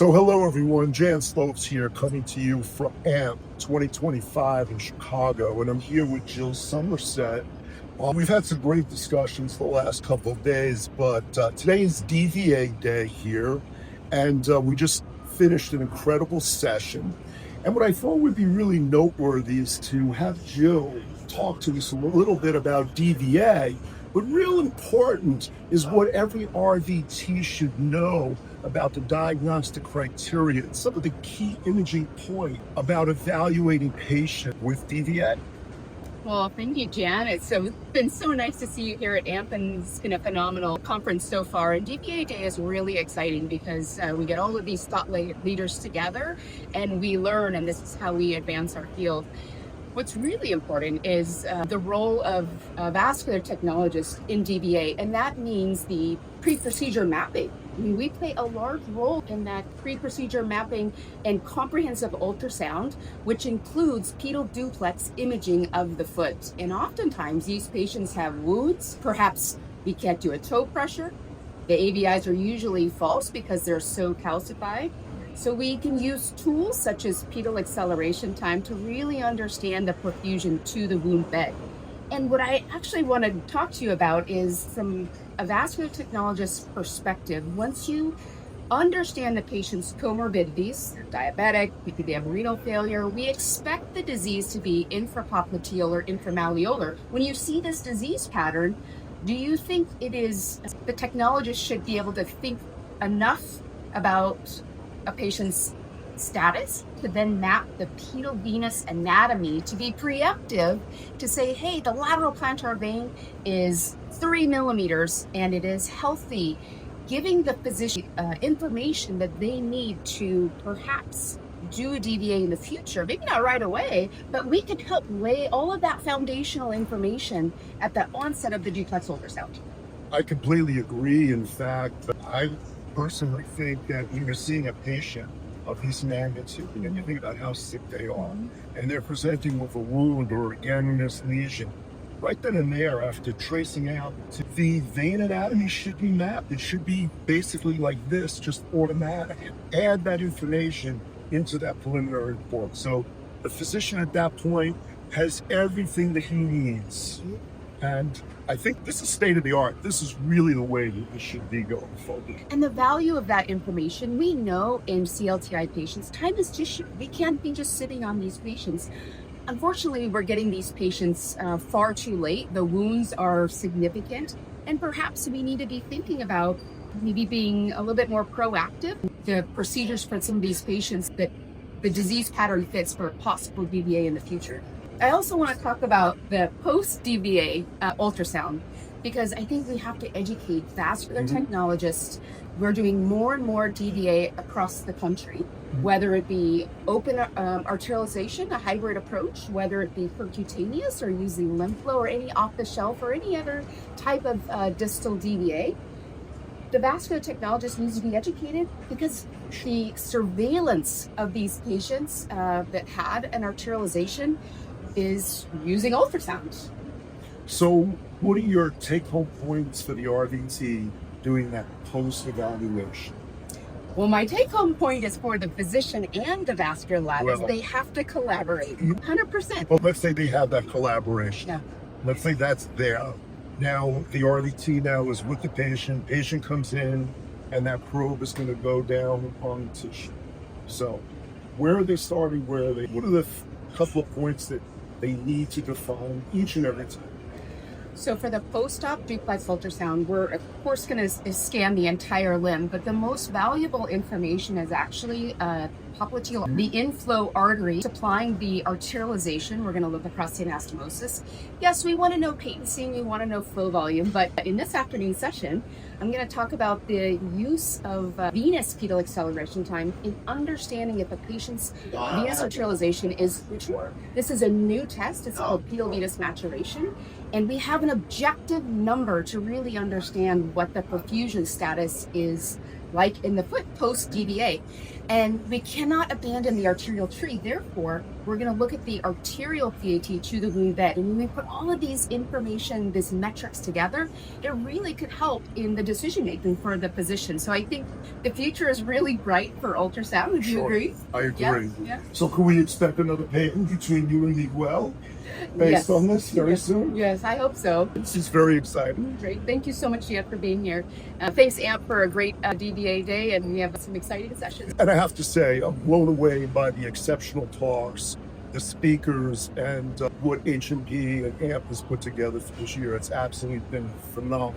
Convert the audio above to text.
So hello everyone, Jan Slopes here coming to you from AMP 2025 in Chicago, and I'm here with Jill Sommerset. We've had some great discussions the last couple of days, but today is DVA day here, and we just finished an incredible session. And what I thought would be really noteworthy is to have Jill talk to us a little bit about DVA, but real important is what every RVT should know about the diagnostic criteria and some of the key imaging points about evaluating patients with DVA. Well, thank you, Jan. It's been so nice to see you here at AMP, and it's been a phenomenal conference so far. And DVA Day is really exciting because we get all of these thought leaders together and we learn, and this is how we advance our field. What's really important is the role of vascular technologists in DVA, and that means the pre-procedure mapping. I mean, we play a large role in that pre-procedure mapping and comprehensive ultrasound, which includes pedal duplex imaging of the foot. And oftentimes these patients have wounds. Perhaps we can't do a toe pressure. The AVIs are usually false because they're so calcified. So we can use tools such as pedal acceleration time to really understand the perfusion to the wound bed. And what I actually want to talk to you about is from a vascular technologist's perspective. Once you understand the patient's comorbidities, they're diabetic, because they have renal failure, we expect the disease to be infrapopliteal or inframalleolar. When you see this disease pattern, do you think it is the technologist should be able to think enough about a patient's status to then map the pedal venous anatomy to be preemptive to say, hey, the lateral plantar vein is 3 millimeters and it is healthy, giving the physician information that they need to perhaps do a DVA in the future, maybe not right away, but we can help lay all of that foundational information at the onset of the duplex ultrasound. I completely agree. In fact, I personally think that when you're seeing a patient of this magnitude, and you think about how sick they are, and they're presenting with a wound or a gangrenous lesion, right then and there, after tracing out, the vein anatomy should be mapped. It should be basically like this, just automatic. Add that information into that preliminary report. So the physician at that point has everything that he needs. And I think this is state of the art. This is really the way that this should be going forward. And the value of that information, we know in CLTI patients, time is just, we can't be just sitting on these patients. Unfortunately, we're getting these patients far too late. The wounds are significant, and perhaps we need to be thinking about maybe being a little bit more proactive. The procedures for some of these patients that the disease pattern fits for possible DVA in the future. I also want to talk about the post-DVA ultrasound, because I think we have to educate vascular technologists. We're doing more and more DVA across the country, whether it be open arterialization, a hybrid approach, whether it be percutaneous or using inflow or any off-the-shelf or any other type of distal DVA. The vascular technologist needs to be educated because the surveillance of these patients that had an arterialization is using ultrasound. So what are your take-home points for the RVT doing that post-evaluation? Well, my take-home point is for the physician and the vascular lab is they have to collaborate 100%. Well, let's say they have that collaboration. Yeah. Let's say that's there. Now, the RVT now is with the patient. Patient comes in, and that probe is going to go down on the tissue. So where are they starting? Where are they? What are the couple of points that they need to define each and every time? So for the post-op duplex ultrasound, we're of course going to scan the entire limb, but the most valuable information is actually popliteal, the inflow artery supplying the arterialization. We're going to look across the anastomosis. Yes, we want to know patency, we want to know flow volume, but in this afternoon session, I'm going to talk about the use of venous pedal acceleration time in understanding if a patient's venous arterialization is mature. This is a new test. It's called pedal venous maturation. And we have an objective number to really understand what the perfusion status is like in the foot, post-DVA. And we cannot abandon the arterial tree. Therefore, we're going to look at the arterial PAT to the glue bed. And when we put all of these information, these metrics together, it really could help in the decision making for the physician. So I think the future is really bright for ultrasound. Would you agree? I agree. Yeah. So can we expect another patent between you and Miguel based on this very soon? Yes, I hope so. This is very exciting. Great. Thank you so much, Jeff, for being here. Thanks, AMP, for a great DVA day, and we have some exciting sessions. And I have to say, I'm blown away by the exceptional talks, the speakers, and what H&P and AMP has put together for this year. It's absolutely been phenomenal.